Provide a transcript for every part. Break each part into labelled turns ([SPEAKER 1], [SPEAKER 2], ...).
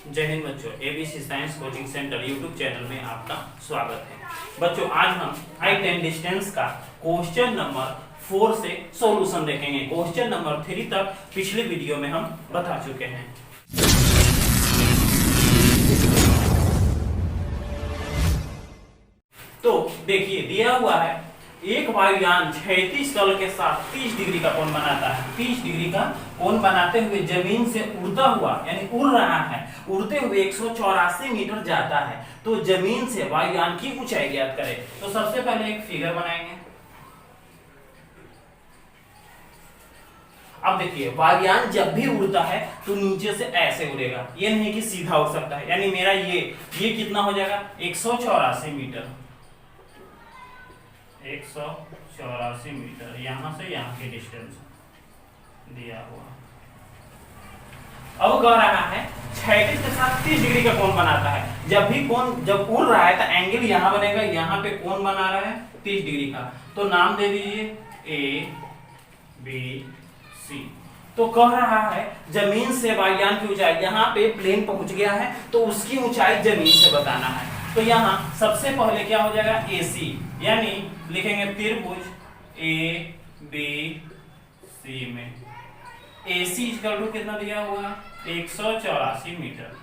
[SPEAKER 1] जय हिंद बच्चों, ABC science coaching centre YouTube channel में आपका स्वागत है। बच्चों आज हम हाइट एंड डिस्टेंस का क्वेश्चन नंबर 4 से सॉल्यूशन देखेंगे। क्वेश्चन नंबर 3 तक पिछले वीडियो में हम बता चुके हैं। तो देखिए दिया हुआ है एक वायुयान क्षैतिज तल के साथ 30 डिग्री का कोण बनाता है। 30 डिग्री का कोण बनाते हुए जमीन से उड़ता हुआ यानी उड़ रहा है, उड़ते हुए 184 मीटर जाता है। तो जमीन से वायुयान की ऊंचाई ज्ञात करें। तो सबसे पहले एक फिगर बनाएंगे। अब देखिए वायुयान जब भी उड़ता है तो नीचे से ऐसे उड़ेगा, ये नहीं कि सीधा उड़ सकता है। यानी मेरा ये कितना हो जाएगा 184 मीटर, 184 मीटर यहां से यहां की डिस्टेंस दिया हुआ। अब कह रहा है क्षैतिज के साथ 30 डिग्री का कोण बनाता है। जब भी कोण जब उड़ रहा है तो एंगल यहां बनेगा, यहां पे कोण बना रहा है 30 डिग्री का। तो नाम दे दीजिए ए बी सी। तो कह रहा है जमीन से वायुयान की ऊंचाई, यहाँ पे प्लेन पहुंच गया है तो उसकी ऊंचाई जमीन से बताना है। तो यहाँ सबसे पहले क्या हो जाएगा AC, यानी लिखेंगे त्रिभुज ए बी सी में AC कितना दिया हुआ 184 मीटर।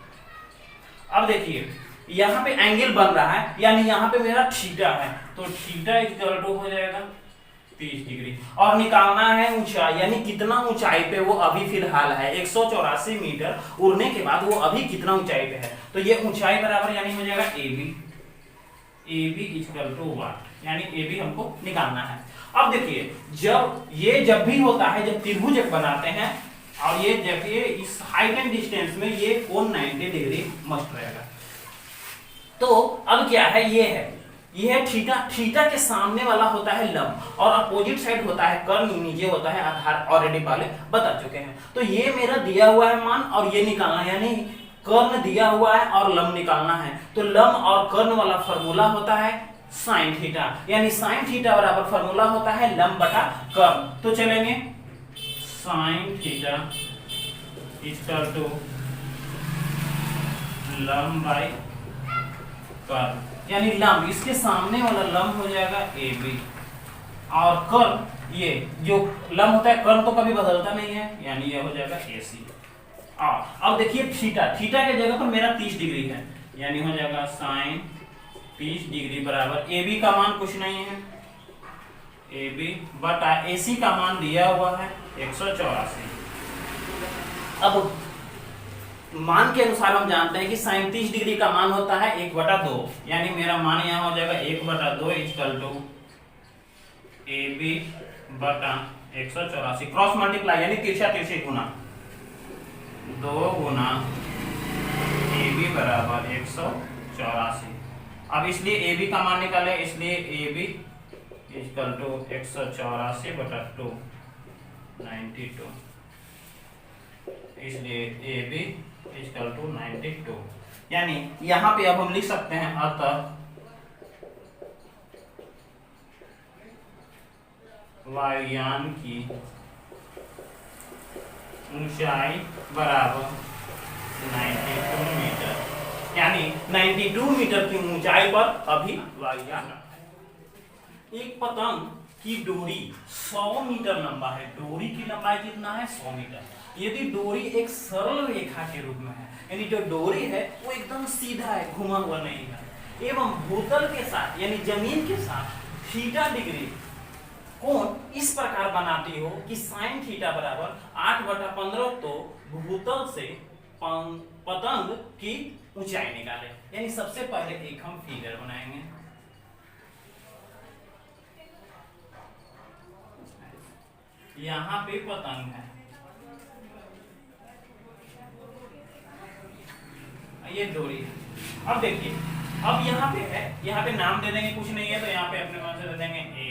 [SPEAKER 1] अब देखिए यहाँ पे एंगल बन रहा है, यानी यहाँ पे मेरा थीटा है, तो थीटा हो जाएगा 30 डिग्री। और निकालना है ऊंचाई, यानी कितना ऊंचाई पे वो अभी फिलहाल है। 184 मीटर उड़ने के बाद वो अभी कितना ऊंचाई पे है। तो ये ऊंचाई बराबर यानी हो जाएगा AB इक्वल टू 1, यानी AB हमको निकालना है। अब देखिए जब भी होता है, जब त्रिभुज बनाते हैं और ये देखिए इस हाइट एंड डिस्टेंस में ये कोण 90 डिग्री मस्ट रहेगा। तो अब क्या है, ये है थीटा। थीटा के सामने वाला होता है लंब और अपोजिट साइड होता है कर्ण, नीचे होता है आधार। ऑलरेडी पहले बता चुके हैं। तो ये मेरा दिया हुआ है मान और ये निकालना है, यानी कर्ण दिया हुआ है और लंब निकालना है। तो लंब और कर्ण वाला फॉर्मूला होता है साइन थीटा, यानी साइन थीटा बराबर फॉर्मूला होता है लंब बटा कर्ण। तो चलेंगे साइन थीटा इक्वल टू लंब बाय कर्ण, यानी लंब इसके सामने वाला लंब हो जाएगा AB और कर्ण, ये जो लंब होता है कर्ण तो कभी बदलता नहीं है, यानी ये हो जाएगा AC। अब देखिए थीटा के जगह पर मेरा 30 डिग्री है, यानी हो जाएगा साइन 30 डिग्री बराबर AB का मान कुछ नहीं है AB बटा AC का मान दिया हुआ है 184। अब मान के अनुसार हम जानते हैं कि साइन 30 डिग्री का मान होता है 1/2, यानी मेरा मान यहाँ हो जाएगा 1/2 इक्वल टू AB बटा 184 क्रॉस मल्टीप्लाई, यानी तिरछा गुना 2 गुना AB बराबर 184। अब इसलिए AB का मान निकाले, इसलिए AB इक्वल टू 184 बटा 2 92, इसलिए AB इक्वल टू 92। यानी यहां पे अब हम लिख सकते हैं अतः वायुयान की ऊंचाई बराबर 92 मीटर, यानी 92 मीटर की ऊंचाई पर अभी वायुयान। एक पतंग की डोरी 100 मीटर लंबा है। डोरी की लंबाई कितना है 100 मीटर। यदि डोरी एक सरल रेखा के रूप में है, यानी जो डोरी है वो एकदम सीधा है, घुमा हुआ नहीं है, एवं भूतल के साथ यानी जमीन के साथ थीटा डिग्री कोण इस प्रकार बनाती हो कि साइन थीटा बराबर 8/15, तो भूतल से पतंग की ऊंचाई निकाले। यानी सबसे पहले एक हम फिगर बनाएंगे। यहां पे पतंग है, ये डोरी है। अब देखिए अब यहाँ पे है, यहाँ पे नाम दे देंगे, कुछ नहीं है तो यहाँ पे अपने मन से दे देंगे A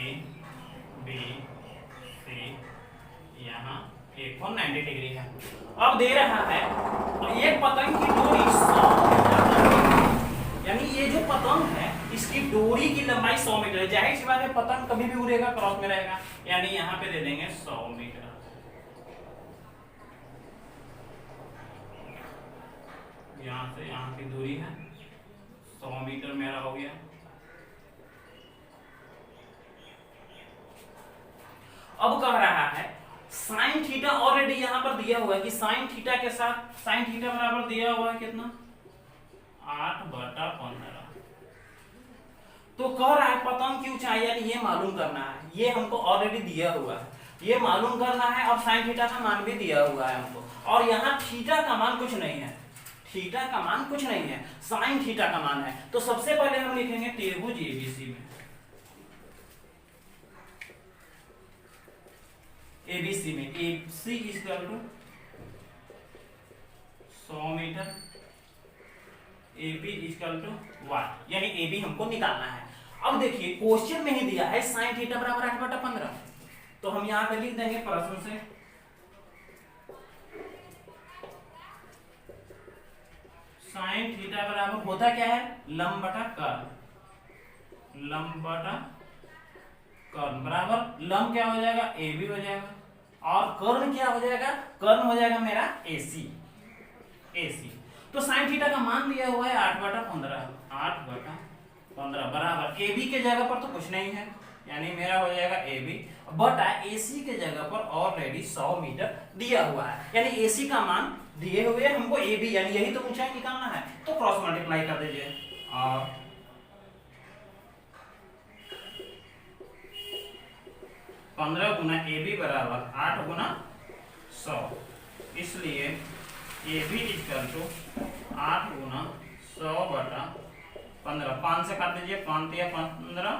[SPEAKER 1] B C, यहाँ एक 90 डिग्री है। अब दे रहा है एक पतंग की डोरी 100 मीटर, यानी ये जो पतंग है इसकी डोरी की लंबाई 100 मीटर है। जाहिर सी बात है पतंग कभी भी उड़ेगा क्रॉस में रहेगा, यानी यहाँ पे दे देंगे 100 मीटर। यहाँ से यहाँ की दूरी है 100 मीटर मेरा हो गया। अब कह रहा है साइन थीटा, ऑलरेडी यहां पर दिया हुआ है कि साइन थीटा के साथ साइन थीटा बराबर दिया हुआ है कितना 8/15। तो कह रहा है पतंग की ऊंचाई यानी ये मालूम करना है, ये हमको ऑलरेडी दिया हुआ है, ये मालूम करना है और साइन थीटा का मान भी दिया हुआ है हमको, और यहाँ थीटा का मान कुछ नहीं है, थीटा का मान कुछ नहीं है, साइन थीटा का मान है। तो सबसे पहले हम लिखेंगे त्रिभुज एबीसी में, एबीसी में AC equal to 100 metre, AB equal to 1, यानी एबी हमको निकालना है। अब देखिए क्वेश्चन में ही दिया है साइन थीटा बराबर 8/15, तो हम यहां पे लिख देंगे प्रश्न से साइन थीटा बराबर होता क्या है लंब बटा कर्ण, लंब बटा कर्ण बराबर लंब क्या हो जाएगा ए बी हो जाएगा, और कर्ण क्या हो जाएगा, कर्ण हो जाएगा मेरा AC, AC। तो साइन थीटा का मान दिया हुआ है 8/15, 8/15 बराबर ए बी के जगह पर तो कुछ नहीं है, यानी मेरा हो जाएगा ए बी बटा AC के जगह पर ऑलरेडी 100 मीटर दिया हुआ है, यानी AC का मान दिए हुए हमको ए बी, यानी यही तो ऊंचाई निकालना है, तो क्रॉस मल्टीप्लाई कर दीजिए, और 15 गुना ए बी बराबर 8 गुना 100, इसलिए ए बी इक्वल टू 8 गुना 100/15, 5 से काट दीजिए, 5 दिया 15,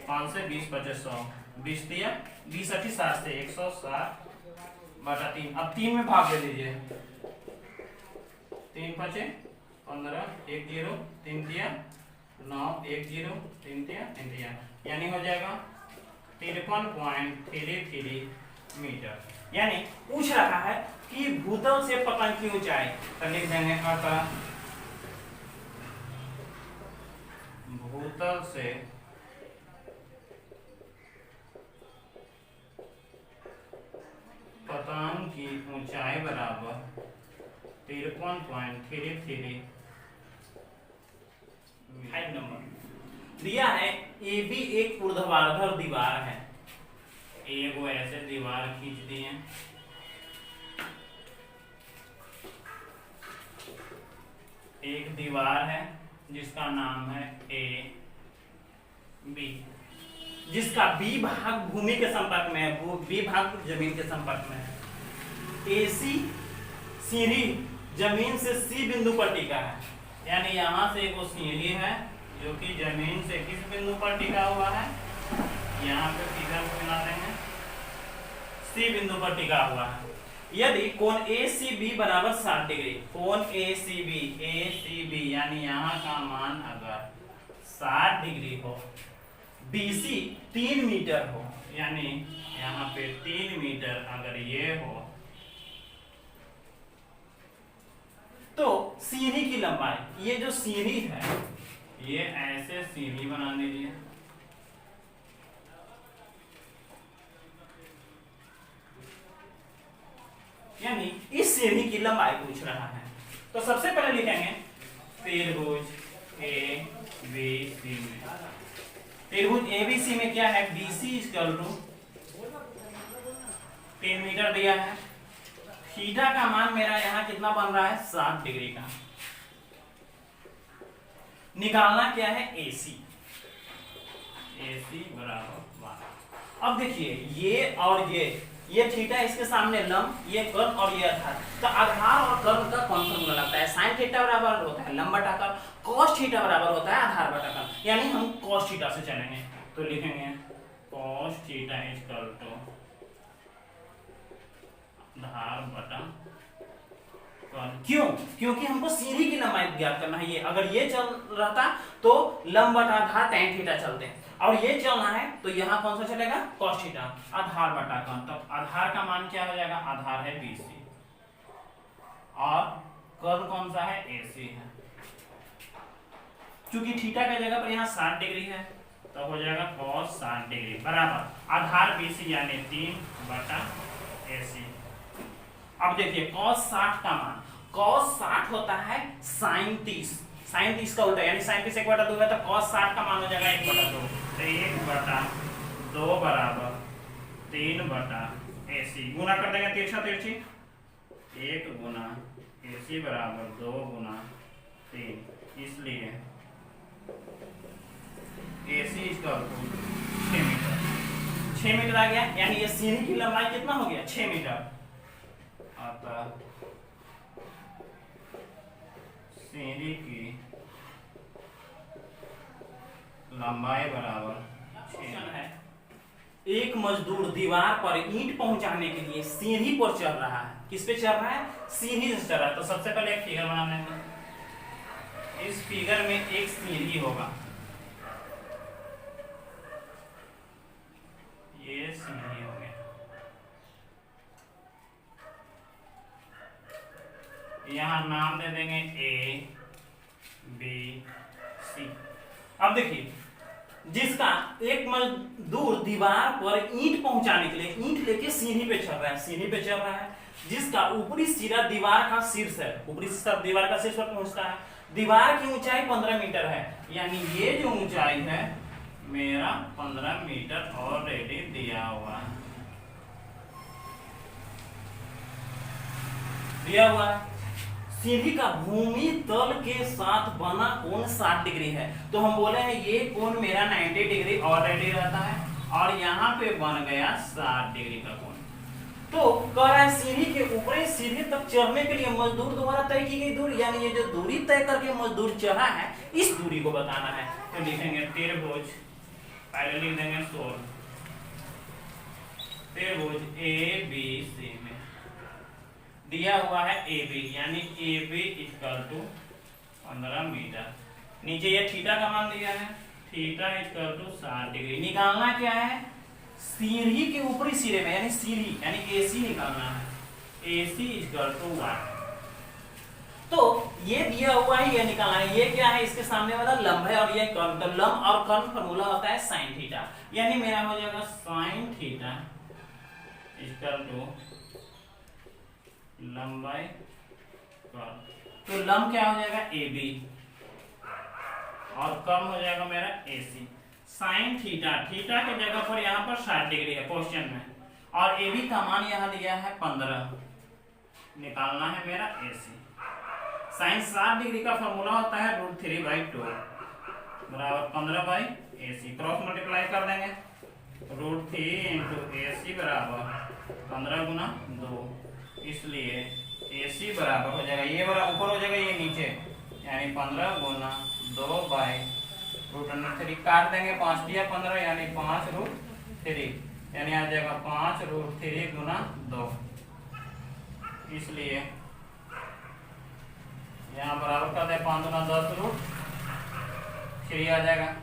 [SPEAKER 1] 5 से 20 बचे 100, 20 दिया 20 80 60 से 160/3, अब 3 में भाग दे दीजिए, 3 बचे 15, 1 0 3 दिया 9, 1 0 3 दिया, यानी हो जाएगा 53.33 मीटर। यानी पूछ रहा है कि भूतल से पतंग की ऊंचाई, तो लिख देंगे अतः भूतल से पतंग की ऊंचाई बराबर 53.33। 5 नंबर दिया है ए बी एक ऊर्ध्वाधर दीवार है, एक वो ऐसे दीवार खींच दिए, एक दीवार है जिसका नाम है ए बी, जिसका बी भाग भूमि के संपर्क में है, बी भाग जमीन के संपर्क में है, एसी सीढ़ी जमीन से सी बिंदु पर टिका है, यानी यहां से एक सीढ़ी है जो कि जमीन से किस बिंदु पर टिका हुआ है, यहाँ पे फिगर को बना देंगे, सी बिंदु पर टिका हुआ है। यदि कोण ACB बराबर 60 डिग्री, कोण ACB यानी यहाँ का मान अगर 60 डिग्री हो, BC 3 मीटर हो, यानी यहाँ पे 3 मीटर अगर ये हो, तो सीढ़ी की लंबाई, ये जो सीढ़ी है ये ऐसे सीढ़ी बना लीजिए, यानी इस सीढ़ी की लंबाई पूछ रहा है। तो सबसे पहले लिखेंगे त्रिभुज ABC में, त्रिभुज ABC में क्या है BC इक्वल टू 3 मीटर दिया है, थीटा का मान मेरा यहाँ कितना बन रहा है 60 डिग्री का, निकालना क्या है AC बराबर 1। अब देखिए ये और ये थीटा इसके सामने लंब, ये कर्ण और ये आधार, तो आधार और कर्ण का कौन फॉर्मूला लगता है, साइन थीटा बराबर होता है लंब बटा कर्ण, कॉस थीटा बराबर होता है आधार बटा कर्ण, यानी हम कॉस थीटा से चलेंगे, तो लिखेंगे कॉस थीटा इक्वल टू आधार बटा कर्ण। क्यों? क्योंकि हमको सीढ़ी की लंबाई ज्ञात करना है, ये अगर ये चल रहता तो लंब बटा आधार tan थीटा चलते हैं, और ये चलना है तो यहाँ कौन सा चलेगा cos थीटा, आधार बटा कर्ण, तब आधार का मान क्या हो जाएगा, आधार है BC और कर्ण कौन सा है AC है, क्योंकि थीटा का जगह पर यहाँ 60 डिग्री है तो हो जाएगा cos 60 डिग्री बराबर आधार BC यानी 3 बटा AC। अब देखिए cos 60 का मान, cos 60 होता है sin 30, sin 30 का उल्टा, यानी sin 30 1/2 है तो cos 60 का मान हो जाएगा 1/2, तो 1/2 बराबर 3/AC, गुना कर देंगे तिरछा तिरछी, 1 गुना AC बराबर 2 गुना 3, इसलिए AC equal to 6 metre. 6 metre आ गया, यानी ये सीढ़ी की लंबाई कितना हो गया 6 मीटर। अतः सीढ़ी की लंबाई बराबर 6 है। एक मजदूर दीवार पर ईंट पहुंचाने के लिए सीढ़ी पर चढ़ रहा है। किस पे चढ़ रहा है? सीढ़ी से चढ़ रहा है। तो सबसे पहले एक फिगर बनाने हैं। इस फिगर में एक सीढ़ी होगा, ये सीढ़ी हो गया, यहां नाम दे देंगे ABC। अब देखिए, जिसका एक मजदूर दीवार पर ईंट पहुंचाने के लिए ईंट लेके सीढ़ी पे चढ़ रहा है, सीढ़ी पे चढ़ रहा है, जिसका ऊपरी सिरा दीवार का शीर्ष है, ऊपरी सिरा दीवार का शीर्ष पर पहुंचता है। दीवार की ऊंचाई 15 मीटर है, यानी ये जो ऊंचाई है मेरा 15 मीटर ऑलरेडी दिया हुआ है, दिया हुआ है। सीढ़ी का भूमि तल के साथ बना कोण 60 डिग्री है, तो हम बोले हैं ये कोण मेरा 90 डिग्री ऑलरेडी रहता है, और यहाँ पे बन गया 60 डिग्री का कोण। तो कह रहा है सीढ़ी के ऊपरी सीढ़ी तक चढ़ने के लिए मजदूर द्वारा तय की गई दूरी, यानी ये जो दूरी तय करके मजदूर चढ़ा है, इस दूरी को बताना है। तो लिखेंगे त्रिभुज, पहले लिख देंगे 16, त्रिभुज ABC में दिया हुआ है AB, यानी AB इक्वल टू 15 मीटर। नीचे ये थीटा का मान दिया है, थीटा इक्वल टू 60 डिग्री। निकालना क्या है? सीढ़ी के ऊपरी सिरे में, यानी सीढ़ी यानी AC निकालना है, AC इक्वल टू 1। तो ये दिया हुआ है, ये निकालना है। ये क्या है? इसके सामने वाला लंब है और ये कर्ण, तो लंब और कर्ण फॉर्मूला होता है sin थीटा, यानी मेरा हो जाएगा sin थीटा इक्वल टू लंबाई कर्ण। तो लंब क्या हो जाएगा? AB, और कर्ण हो जाएगा मेरा AC। साइन थीटा, थीटा के जगह पर यहाँ पर 60 डिग्री है क्वेश्चन में, और AB का मान यहाँ दिया है 15, निकालना है मेरा AC। साइन 60 डिग्री का फॉर्मूला होता है √3/2 बराबर 15/AC। क्रॉस मल्टीप्लाई कर देंगे, √3 × AC बराबर 15 गुना 2, इसलिए AC बराबर हो जाएगा, ये बराबर ऊपर हो जाएगा, ये नीचे, यानी 15 गुना 2/√3 काट देंगे, 5 दिया 15, यानी 5√3, यानी आ जाएगा 5√3 गुना 2, इसलिए यहाँ बराबर कर दे 5 गुना 10√3 आ जाएगा,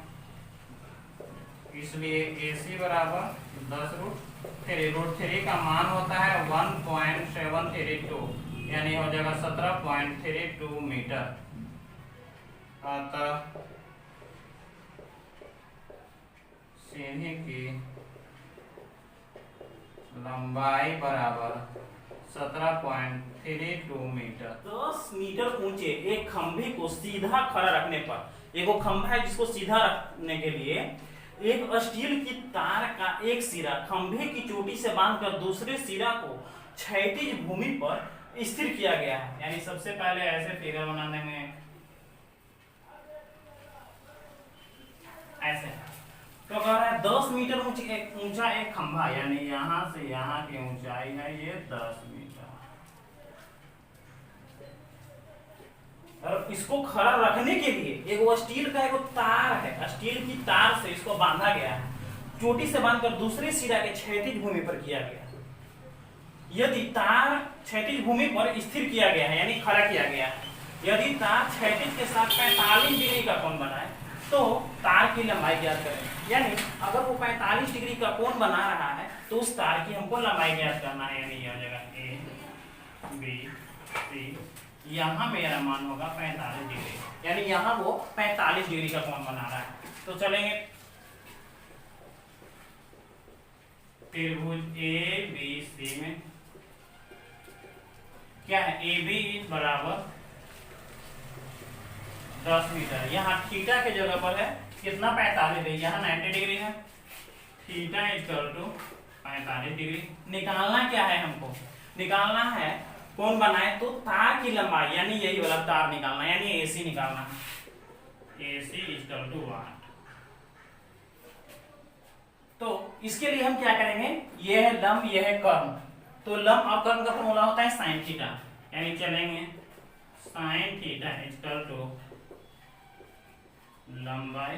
[SPEAKER 1] इसलिए AC बराबर 10√3 का मान होता है 1.732, यानी हो जाएगा 17.32 मीटर। अतः सीढ़ी की लंबाई बराबर 17.32 मीटर। 10 मीटर ऊंचे एक खंभे को सीधा खड़ा रखने पर, एक वो खंभा है जिसको सीधा रखने के लिए एक स्टील की तार का एक सिरा खंभे की चोटी से बांधकर दूसरे सिरा को क्षैतिज भूमि पर स्थिर किया गया है। यानी सबसे पहले ऐसे फिगर बना देंगे, ऐसे। तो कह रहा है 10 मीटर ऊंचा एक खंभा, यानी यहां से यहां की ऊंचाई है ये 10 मीटर, और इसको खड़ा रखने के लिए एक वो स्टील का एक तार है, स्टील की तार से इसको बांधा गया है, चोटी से बांधकर दूसरे सिरा के क्षैतिज भूमि पर किया गया। यदि तार क्षैतिज भूमि पर स्थिर किया गया है, यानी खड़ा किया गया है, यदि तार क्षैतिज के साथ 45 डिग्री का कोण बनाए तो तार की लंबाई ज्ञात करें। यानी अगर वो 45 डिग्री का कोण बना रहा है तो उस तार की हमको लंबाई ज्ञात करना है, यानी ये हो जाएगा ABC, यहाँ मेरा मान होगा 45 डिग्री, यानी यहाँ वो 45 डिग्री का कोण बना रहा है। तो चलेंगे त्रिभुज ABC में क्या है, ए बी बराबर 10 मीटर। यहाँ थीटा के जगह पर है कितना, 45 डिग्री, यहाँ 90 डिग्री है। Theta equal to 45 degree. निकालना क्या है हमको, निकालना है कौन बनाए, तो तार की लंबाई, यानी यही वाला तार निकालना, यानी एसी निकालना। AC equal to 1। तो इसके लिए हम क्या करेंगे, ये है लंब, ये है कर्ण। तो लंब और कर्ण का फॉर्मूला होता है साइन थीटा, यानी चलेंगे साइन थीटा इक्वल टू लंब बाय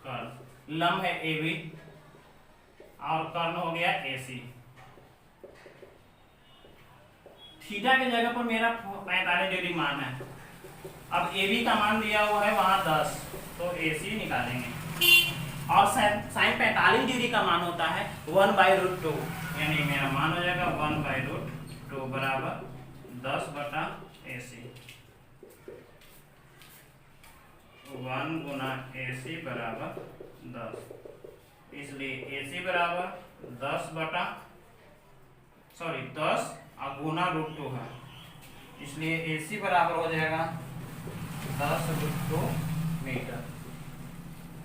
[SPEAKER 1] कर्ण। लंब है ए बी और कर्ण हो गया एसी। थीटा के जगह पर मेरा 45 डिग्री मान है। अब ए बी का मान दिया हुआ है वहां 10, तो एसी निकालेंगे। और साइन 45 डिग्री का मान होता है 1/√2, यानी मेरा मान हो जाएगा 1/√2 बराबर 10 बटा एसी। 1 गुना एसी बराबर 10, इसलिए एसी बराबर 10 और गुना √2 है, इसलिए एसी बराबर हो जाएगा 10√2 मीटर।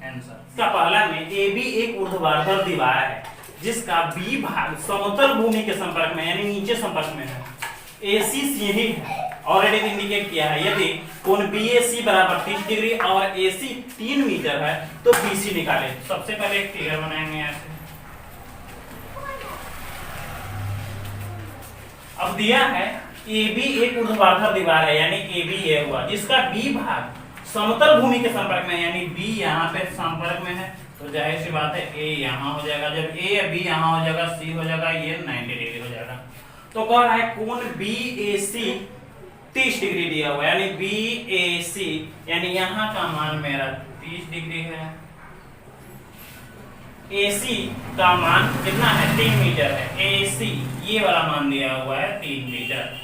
[SPEAKER 1] आंसर इसका पहला में ए बी एक ऊर्ध्वाधर दीवार है जिसका बी भाग समतल भूमि के संपर्क में, यानी नीचे संपर्क में है। एसी सीधी है, ऑलरेडी इंडिकेट किया है। यदि कोण बीएसी बराबर 30 डिग्री और एसी 3 मीटर है तो बीसी निकाले। सबसे पहले एक फिगर बनाएंगे ऐसे। अब दिया है ए बी एक ऊर्ध्वाधर दीवार है, यानी ए बी ये हुआ, जिसका बी भाग समतल भूमि के संपर्क में, यानी बी यहाँ पे संपर्क में है, तो जाहिर सी बात है ए यहाँ हो जाएगा। जब ए या बी यहाँ हो जाएगा, सी हो जाएगा, ये 90 डिग्री हो जाएगा। तो कह रहा है कोण बी ए सी 30 डिग्री दिया हुआ है, यानी बी ए सी, यानी यहाँ का मान मेरा 30 डिग्री है। AC का मान कितना है, 3 मीटर है। AC ये वाला मान दिया हुआ है 3 मीटर,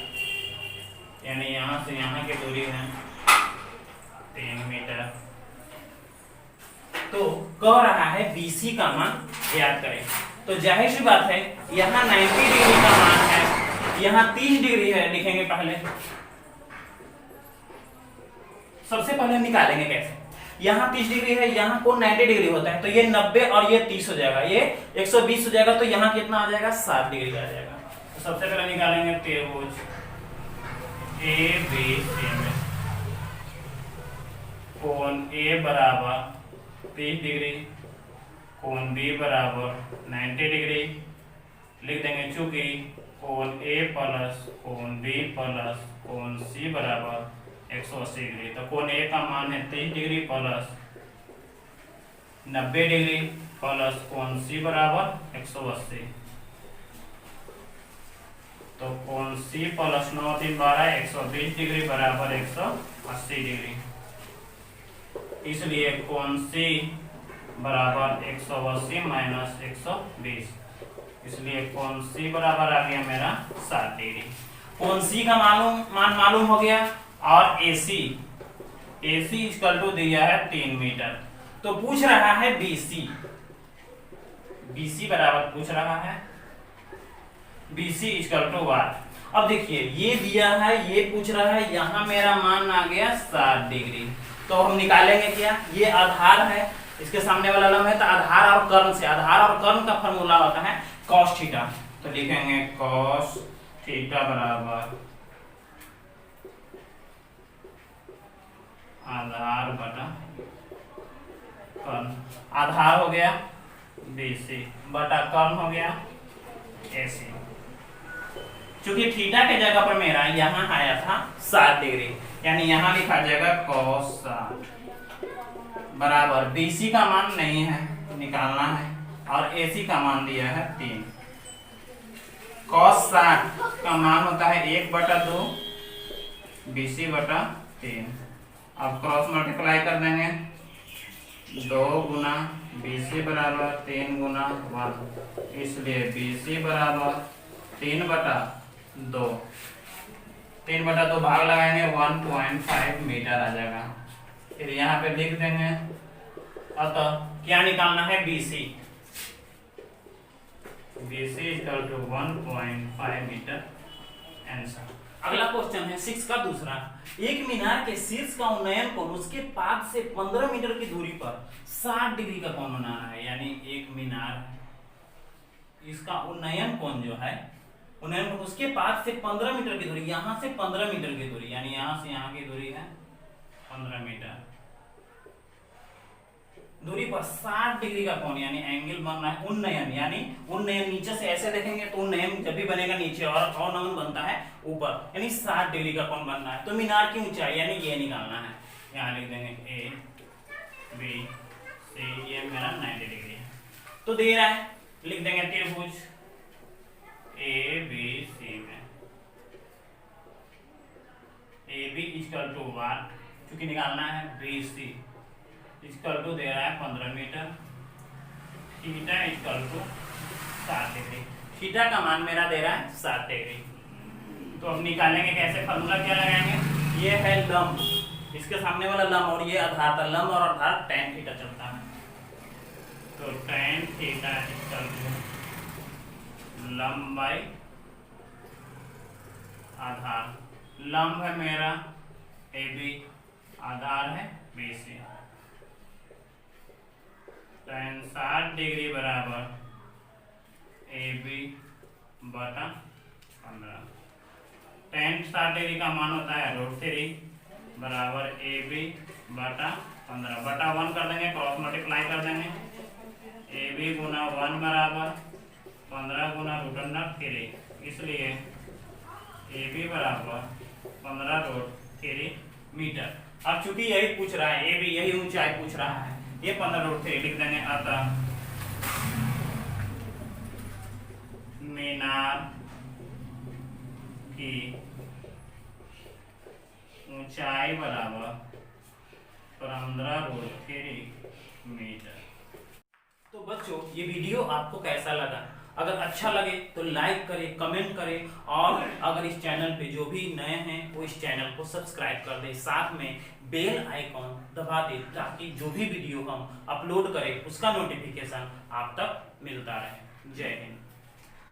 [SPEAKER 1] यानी यहाँ से यहाँ की दूरी है 3 मीटर। तो कह रहा है BC का मान ज्ञात करें। तो जाहिर सी बात है यहाँ 90 डिग्री का मान है, यहाँ 30 डिग्री है, लिखेंगे पहले। सबसे पहले निकालेंगे कैसे, यहाँ 30 डिग्री है, यहाँ कोण 90 डिग्री होता है, तो ये 90 और ये 30 हो जाएगा, ये 120 हो जाएगा, तो यहाँ कितना आ जाएगा, 7 डिग्री आ जाएगा। तो सबसे पहले निकालेंगे त्रिभुज ABC में कोण A बराबर 30 डिग्री, कोण B बराबर 90 डिग्री लिख देंगे, चूंकि कोण A प्लस कोण B प्लस कोण C बराबर 180 डिग्री। तो कोण A का मान है 30 डिग्री प्लस 90 डिग्री प्लस कोण C बराबर 180। तो कोण C प्लस 9 3 12 120 डिग्री बराबर 180 डिग्री। इसलिए कोण C बराबर 180 माइनस 120, इसलिए कोण C बराबर आ गया मेरा 7 डिग्री। कोण C का मान मालूम हो गया, और AC इक्वल टू दिया है 3 मीटर। तो पूछ रहा है BC बराबर पूछ रहा है BC इक्वल टू 1। अब देखिए ये दिया है, ये पूछ रहा है, यहाँ मेरा मान आ गया 7 डिग्री। तो हम निकालेंगे क्या, ये आधार है, इसके सामने वाला लंब है, तो आधार और कर्ण से, आधार और कर्ण का फॉर्मूला होता है cos थीटा। तो लिखेंगे cos थीटा बराबर आधार बटा कर्ण। आधार हो गया BC बटा कर्ण हो गया AC। चूंकि थीटा के जगह पर मेरा यहाँ आया था 7 डिग्री, यानी यहाँ लिखा जाएगा cos 60 बराबर BC का मान नहीं है, निकालना है, और AC का मान दिया है 3। cos 60 का मान होता है 1/2 BC बटा 3। अब क्रॉस मल्टीप्लाई कर देंगे, 2 गुना BC बराबर 3 गुना 1, इसलिए BC बराबर 3/2। 3/2 भाग लगाएंगे 1.5 मीटर आ जाएगा। फिर यहाँ पे लिख देंगे, अतः क्या निकालना है BC equal to 1.5 metre. Answer. अगला क्वेश्चन है 6 का दूसरा। एक मीनार के शीर्ष का उन्नयन कोण उसके पाद से 15 मीटर की दूरी पर 60 डिग्री का कोण बना रहा है। यानी एक मीनार है, इसका उन्नयन कोण जो है, उन्नयन कोण उसके पाद से 15 मीटर की दूरी, यहां से 15 मीटर की दूरी, यानी यहां से यहां की दूरी है 15 मीटर दूरी पर 60 डिग्री का कोण यानी एंगल बन रहा है। उन्नयन यानी उन्नयन नीचे से ऐसे देखेंगे तो उन्नयन जब भी बनेगा नीचे और नमन बनता है ऊपर, यानी 60 डिग्री का कोण बनना है। तो मीनार की ऊंचाई यानी ये निकालना है। यहाँ लिख देंगे ए बी सी, ये मेरा 90 डिग्री है। तो दे रहा है, लिख देंगे त्रिभुज ए बी सी में ए बी इक्वल टू 1, क्योंकि निकालना है बी सी इक्वल टू दे रहा है 15 metre, theta equal to 60 degree. थीटा का मान मेरा दे रहा है 60 डिग्री। तो अब निकालेंगे कैसे, फार्मूला क्या लगाएंगे, ये है लंब, इसके सामने वाला लंब और ये आधार था, लंब और आधार tan थीटा चलता है। तो tan थीटा इक्वल टू लंब बाई आधार। लंब है मेरा ए बी, आधार है बी सी। tan 60 डिग्री बराबर ए बी बटा 15। tan 60 डिग्री का मान होता है √3 बराबर ए बी बटा 15 बटा 1 कर देंगे, क्रॉस मल्टीप्लाई कर देंगे। ए बी गुना 1 बराबर 15 गुना √3, इसलिए ए बी बराबर 15√3 मीटर। अब चूंकि यही पूछ रहा है, ए बी यही ऊंचाई पूछ रहा है, ये 15√3 लिख देंगे। अतः मीनार की ऊंचाई बराबर 15√3 मीटर। तो बच्चों, ये वीडियो आपको कैसा लगा? अगर अच्छा लगे तो लाइक करें, कमेंट करें, और अगर इस चैनल पे जो भी नए हैं वो इस चैनल को सब्सक्राइब कर दें, साथ में बेल आइकॉन दबा दें, ताकि जो भी वीडियो हम अपलोड करें उसका नोटिफिकेशन आप तक मिलता रहे। जय हिंद।